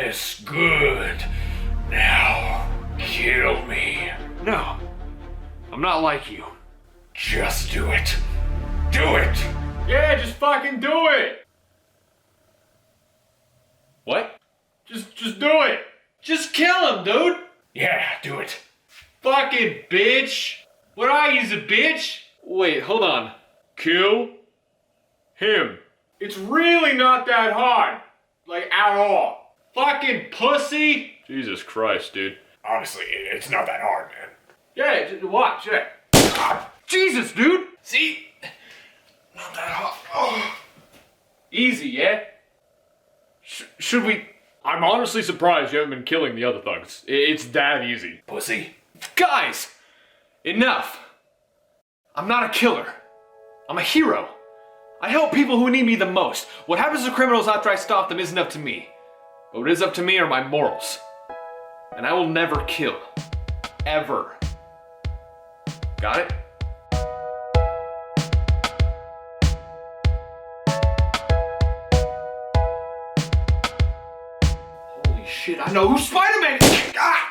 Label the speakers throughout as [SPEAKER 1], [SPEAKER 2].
[SPEAKER 1] Yes, good. Now, kill me.
[SPEAKER 2] No, I'm not like you.
[SPEAKER 1] Just do it. Do it!
[SPEAKER 2] Yeah, just fucking do it! What? Just do it! Just kill him, dude!
[SPEAKER 1] Yeah, do it.
[SPEAKER 2] Fucking bitch! What I use a bitch? Wait, hold on. Kill him. It's really not that hard. Like, at all. Fucking pussy! Jesus Christ, dude.
[SPEAKER 1] Honestly, it's not that hard, man.
[SPEAKER 2] Yeah, watch, yeah. Jesus, dude!
[SPEAKER 1] See? Not that hard. Oh.
[SPEAKER 2] Easy, yeah? Should we... I'm honestly surprised you haven't been killing the other thugs. It's that easy.
[SPEAKER 1] Pussy.
[SPEAKER 2] Guys! Enough! I'm not a killer. I'm a hero. I help people who need me the most. What happens to criminals after I stop them isn't up to me. But what is up to me are my morals. And I will never kill. Ever. Got it? Holy shit, I know who Spider-Man is! Ah!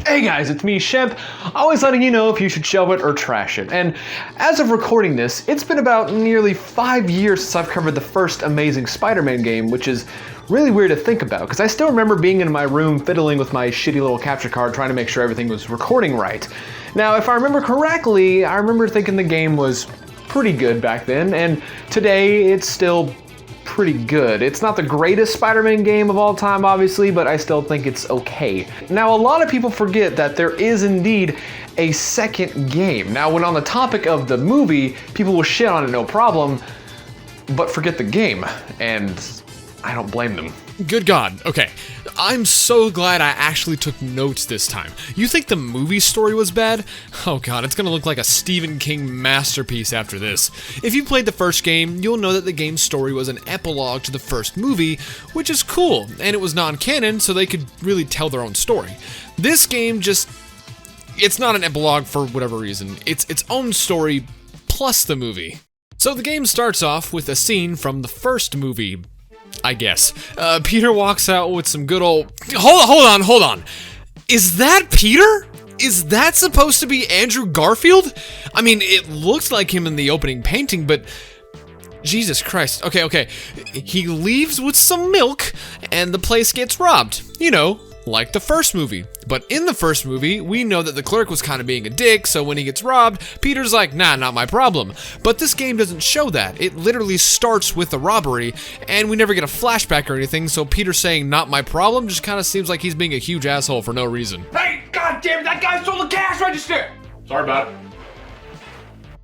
[SPEAKER 2] Hey guys, it's me, Shemp, always letting you know if you should shelve it or trash it. And as of recording this, it's been about nearly 5 years since I've covered the first Amazing Spider-Man game, which is really weird to think about, because I still remember being in my room fiddling with my shitty little capture card trying to make sure everything was recording right. Now, if I remember correctly, I remember thinking the game was pretty good back then, and today it's still pretty good. It's not the greatest Spider-Man game of all time, obviously, but I still think it's okay. Now, a lot of people forget that there is indeed a second game. Now, when on the topic of the movie, people will shit on it no problem, but forget the game, and I don't blame them.
[SPEAKER 3] Good God, okay. I'm so glad I actually took notes this time. You think the movie story was bad? Oh God, it's gonna look like a Stephen King masterpiece after this. If you played the first game, you'll know that the game's story was an epilogue to the first movie, which is cool, and it was non-canon, so they could really tell their own story. This game it's not an epilogue for whatever reason. It's its own story plus the movie. So the game starts off with a scene from the first movie, I guess. Peter walks out with some good old... Hold on. Is that Peter? Is that supposed to be Andrew Garfield? I mean, it looks like him in the opening painting, but... Jesus Christ. Okay. He leaves with some milk, and the place gets robbed. You know, like the first movie. But in the first movie, we know that the clerk was kind of being a dick, so when he gets robbed, Peter's like, nah, not my problem. But this game doesn't show that. It literally starts with the robbery, and we never get a flashback or anything, so Peter saying not my problem just kind of seems like he's being a huge asshole for no reason.
[SPEAKER 2] Hey, goddamn, that guy stole the cash register! Sorry about it.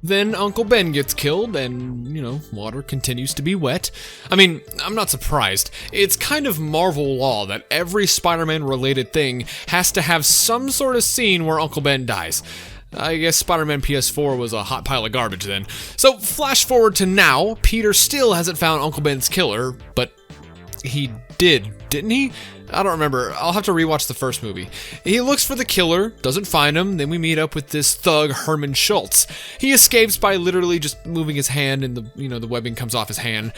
[SPEAKER 3] Then Uncle Ben gets killed, and, you know, water continues to be wet. I mean, I'm not surprised. It's kind of Marvel law that every Spider-Man related thing has to have some sort of scene where Uncle Ben dies. I guess Spider-Man PS4 was a hot pile of garbage then. So, flash forward to now, Peter still hasn't found Uncle Ben's killer, but he didn't he? I don't remember. I'll have to rewatch the first movie. He looks for the killer, doesn't find him, then we meet up with this thug, Herman Schultz. He escapes by literally just moving his hand and the webbing comes off his hand.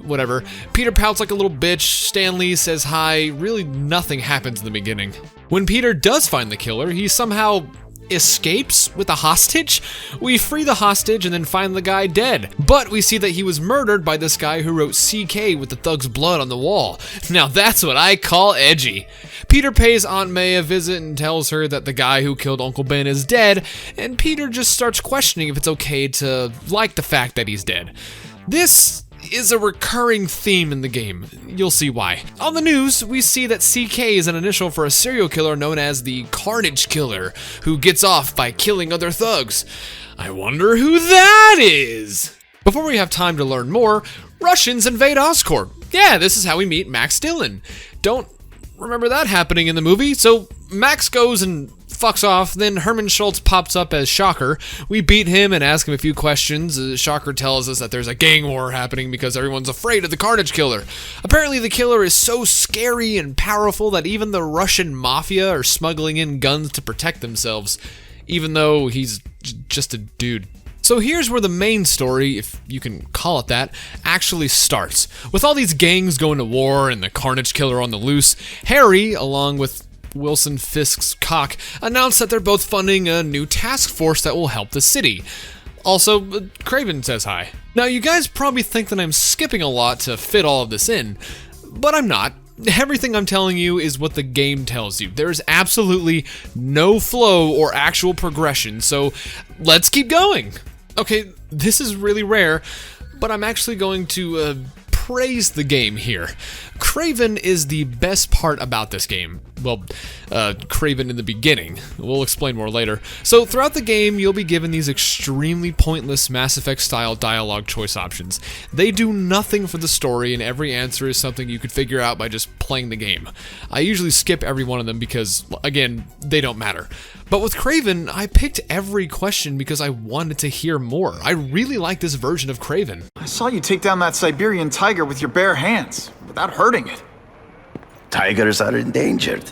[SPEAKER 3] Whatever. Peter pouts like a little bitch, Stan Lee says hi, really nothing happens in the beginning. When Peter does find the killer, he somehow escapes with a hostage. We free the hostage and then find the guy dead. But we see that he was murdered by this guy who wrote CK with the thug's blood on the wall. Now that's what I call edgy. Peter pays Aunt May a visit and tells her that the guy who killed Uncle Ben is dead, and Peter just starts questioning if it's okay to like the fact that he's dead. This is a recurring theme in the game. You'll see why. On the news, we see that CK is an initial for a serial killer known as the Carnage Killer, who gets off by killing other thugs. I wonder who that is? Before we have time to learn more, Russians invade Oscorp. Yeah, this is how we meet Max Dillon. Don't remember that happening in the movie, so Max goes and fucks off, then Herman Schultz pops up as Shocker. We beat him and ask him a few questions. Shocker tells us that there's a gang war happening because everyone's afraid of the Carnage Killer. Apparently the killer is so scary and powerful that even the Russian mafia are smuggling in guns to protect themselves. even though he's just a dude. So here's where the main story, if you can call it that, actually starts. With all these gangs going to war and the Carnage Killer on the loose, Harry, along with Wilson Fisk's cock, announced that they're both funding a new task force that will help the city. Also, Kraven says hi. Now, you guys probably think that I'm skipping a lot to fit all of this in, but I'm not. Everything I'm telling you is what the game tells you. There's absolutely no flow or actual progression, so let's keep going. Okay, this is really rare, but I'm actually going to praise the game here. Kraven is the best part about this game. Well, Kraven in the beginning. We'll explain more later. So throughout the game, you'll be given these extremely pointless Mass Effect style dialogue choice options. They do nothing for the story, and every answer is something you could figure out by just playing the game. I usually skip every one of them because, again, they don't matter. But with Kraven, I picked every question because I wanted to hear more. I really like this version of Kraven.
[SPEAKER 4] I saw you take down that Siberian tiger with your bare hands, without hurting it.
[SPEAKER 5] Tigers are endangered.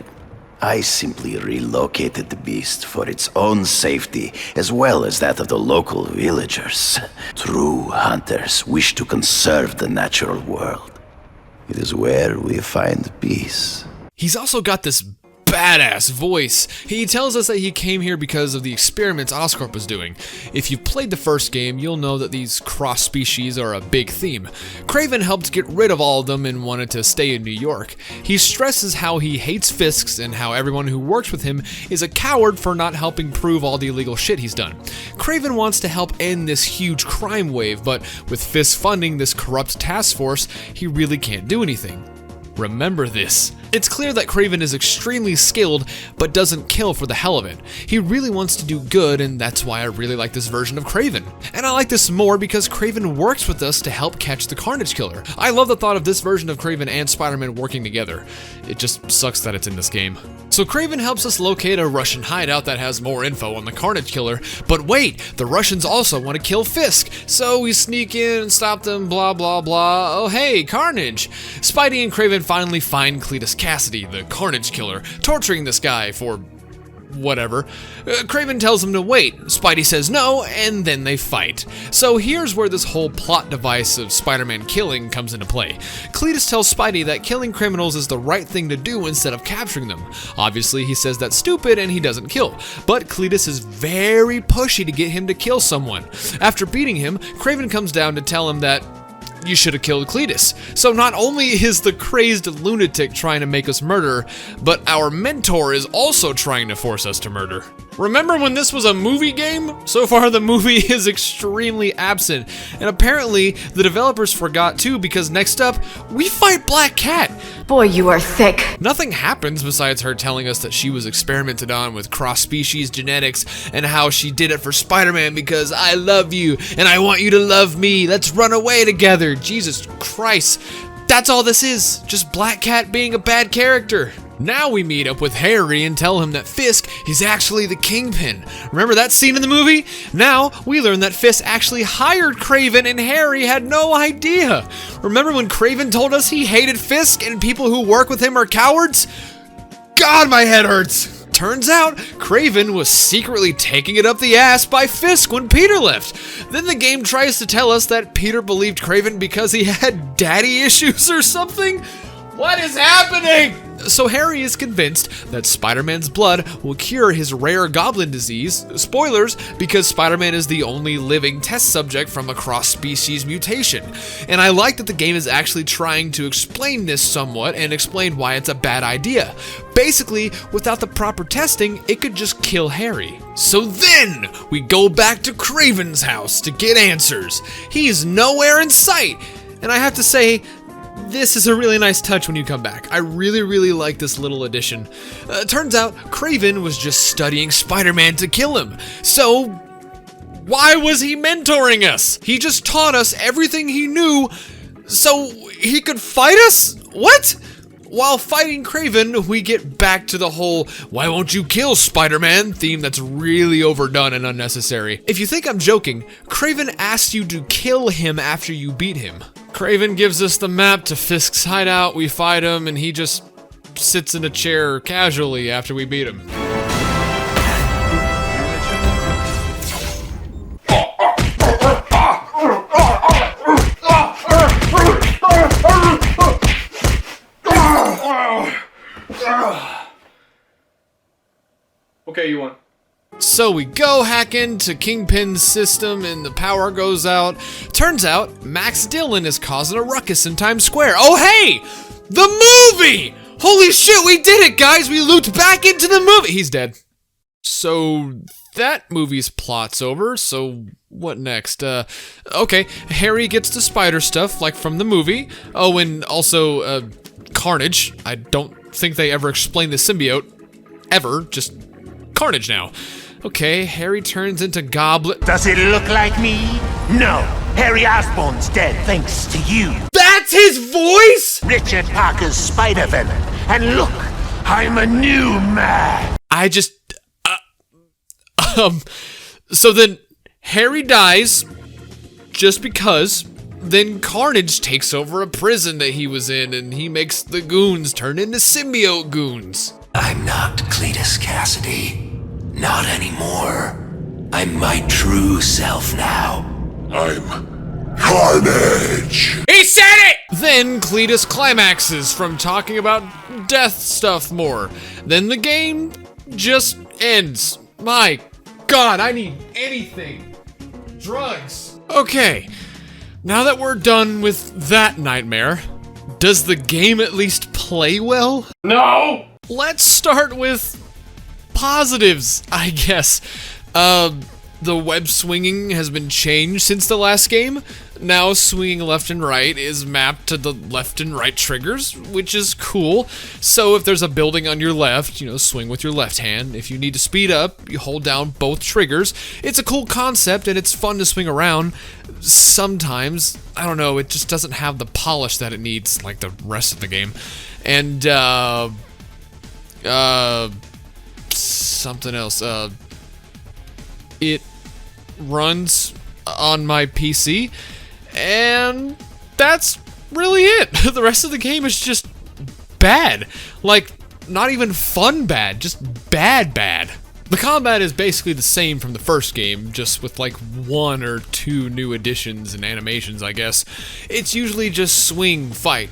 [SPEAKER 5] I simply relocated the beast for its own safety, as well as that of the local villagers. True hunters wish to conserve the natural world. It is where we find peace.
[SPEAKER 3] He's also got this badass voice. He tells us that he came here because of the experiments Oscorp was doing. If you've played the first game, you'll know that these cross-species are a big theme. Kraven helped get rid of all of them and wanted to stay in New York. He stresses how he hates Fisk's and how everyone who works with him is a coward for not helping prove all the illegal shit he's done. Kraven wants to help end this huge crime wave, but with Fisk funding this corrupt task force, he really can't do anything. Remember this. It's clear that Kraven is extremely skilled, but doesn't kill for the hell of it. He really wants to do good, and that's why I really like this version of Kraven. And I like this more because Kraven works with us to help catch the Carnage Killer. I love the thought of this version of Kraven and Spider-Man working together. It just sucks that it's in this game. So Kraven helps us locate a Russian hideout that has more info on the Carnage Killer, but wait, the Russians also want to kill Fisk, so we sneak in and stop them, blah blah blah. Oh hey, Carnage! Spidey and Kraven finally find Cletus Cassidy, the Carnage Killer, torturing this guy for whatever. Kraven tells him to wait, Spidey says no, and then they fight. So here's where this whole plot device of Spider-Man killing comes into play. Cletus tells Spidey that killing criminals is the right thing to do instead of capturing them. Obviously he says that's stupid and he doesn't kill, but Cletus is very pushy to get him to kill someone. After beating him, Kraven comes down to tell him that you should have killed Cletus. So not only is the crazed lunatic trying to make us murder, but our mentor is also trying to force us to murder. Remember when this was a movie game? So far the movie is extremely absent, and apparently the developers forgot too, because next up, we fight Black Cat.
[SPEAKER 6] Boy, you are thick.
[SPEAKER 3] Nothing happens besides her telling us that she was experimented on with cross-species genetics and how she did it for Spider-Man because I love you and I want you to love me. Let's run away together. Jesus Christ. That's all this is. Just Black Cat being a bad character. Now we meet up with Harry and tell him that Fisk is actually the Kingpin. Remember that scene in the movie? Now we learn that Fisk actually hired Kraven and Harry had no idea. Remember when Kraven told us he hated Fisk and people who work with him are cowards? God, my head hurts. Turns out, Kraven was secretly taking it up the ass by Fisk when Peter left. Then the game tries to tell us that Peter believed Kraven because he had daddy issues or something? What is happening? So Harry is convinced that Spider-Man's blood will cure his rare goblin disease. Spoilers, because Spider-Man is the only living test subject from a cross-species mutation. And I like that the game is actually trying to explain this somewhat and explain why it's a bad idea. Basically, without the proper testing, it could just kill Harry. So then, we go back to Kraven's house to get answers. He's nowhere in sight. And I have to say, this is a really nice touch when you come back. I really like this little addition. Turns out, Kraven was just studying Spider-Man to kill him. So, why was he mentoring us? He just taught us everything he knew so he could fight us? What? While fighting Kraven, we get back to the whole "why won't you kill Spider-Man" theme that's really overdone and unnecessary. If you think I'm joking, Kraven asks you to kill him after you beat him. Kraven gives us the map to Fisk's hideout, we fight him, and he just sits in a chair casually after we beat him.
[SPEAKER 2] Okay, you won.
[SPEAKER 3] So we go hack into Kingpin's system and the power goes out. Turns out Max Dillon is causing a ruckus in Times Square. Oh hey! The movie! Holy shit, we did it, guys! We looped back into the movie! He's dead. So that movie's plot's over, so what next? Okay, Harry gets the spider stuff, like from the movie. Oh, and also, Carnage. I don't think they ever explained the symbiote. Ever. Just Carnage now. Okay, Harry turns into Goblin.
[SPEAKER 6] Does it look like me? No. Harry Osborn's dead thanks to you.
[SPEAKER 3] That's his voice?!
[SPEAKER 6] Richard Parker's Spider-Venom. And look, I'm a new man.
[SPEAKER 3] I just... So then Harry dies just because. Then Carnage takes over a prison that he was in and he makes the goons turn into symbiote goons.
[SPEAKER 5] I'm not Cletus Cassidy. Not anymore. I'm my true self now.
[SPEAKER 1] I'm Carnage.
[SPEAKER 3] He said it! Then Cletus climaxes from talking about death stuff more. Then the game just ends. My God, I need anything. Drugs. Okay, now that we're done with that nightmare, does the game at least play well?
[SPEAKER 1] No!
[SPEAKER 3] Let's start with positives, I guess. The web swinging has been changed since the last game. Now swinging left and right is mapped to the left and right triggers, which is cool. So if there's a building on your left, swing with your left hand. If you need to speed up, you hold down both triggers. It's a cool concept and it's fun to swing around. Sometimes, I don't know, it just doesn't have the polish that it needs like the rest of the game. And, something else, it runs on my PC, and that's really it. The rest of the game is just bad. Like, not even fun bad, just bad. The combat is basically the same from the first game, just with like 1 or 2 new additions and animations, I guess. It's usually just swing, fight,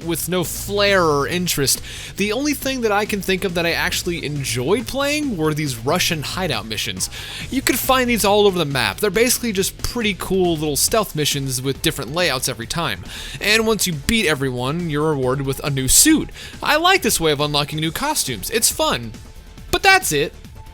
[SPEAKER 3] with no flair or interest. The only thing that I can think of that I actually enjoyed playing were these Russian hideout missions. You could find these all over the map. They're basically just pretty cool little stealth missions with different layouts every time. And once you beat everyone, you're rewarded with a new suit. I like this way of unlocking new costumes. It's fun. But that's it.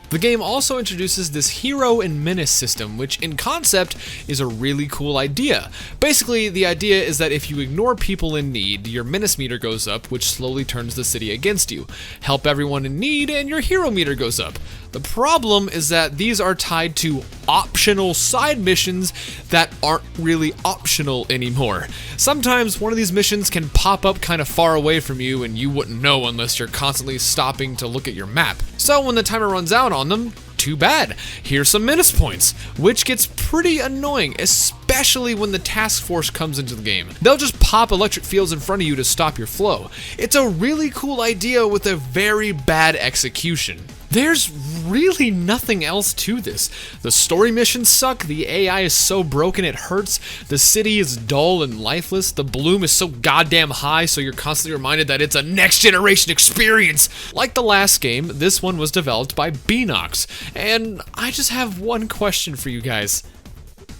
[SPEAKER 3] The game also introduces this hero and menace system, which in concept is a really cool idea. Basically, the idea is that if you ignore people in need, your menace meter goes up, which slowly turns the city against you. Help everyone in need, and your hero meter goes up. The problem is that these are tied to optional side missions that aren't really optional anymore. Sometimes one of these missions can pop up kind of far away from you and you wouldn't know unless you're constantly stopping to look at your map. So when the timer runs out on them, too bad. Here's some menace points, which gets pretty annoying, especially when the task force comes into the game. They'll just pop electric fields in front of you to stop your flow. It's a really cool idea with a very bad execution. There's really nothing else to this. The story missions suck, the AI is so broken it hurts, the city is dull and lifeless, the bloom is so goddamn high so you're constantly reminded that it's a next generation experience. Like the last game, this one was developed by Beenox, and I just have one question for you guys.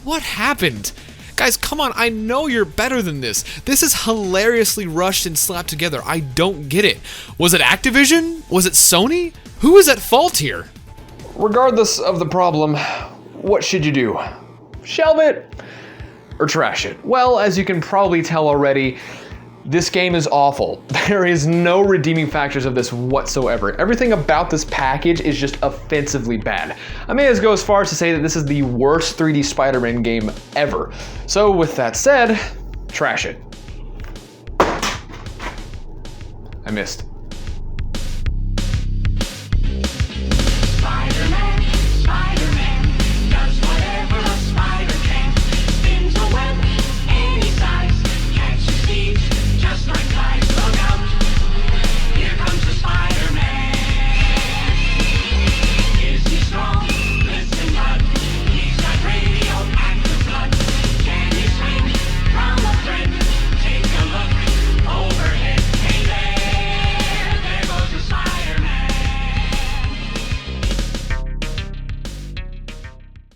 [SPEAKER 3] What happened? Guys, come on, I know you're better than this. This is hilariously rushed and slapped together. I don't get it. Was it Activision? Was it Sony? Who is at fault here?
[SPEAKER 2] Regardless of the problem, what should you do? Shelve it or trash it? Well, as you can probably tell already, this game is awful. There is no redeeming factors of this whatsoever. Everything about this package is just offensively bad. I may as go as far as to say that this is the worst 3D Spider-Man game ever. So with that said, trash it. I missed.
[SPEAKER 7] Spider-Man, Spider-Man.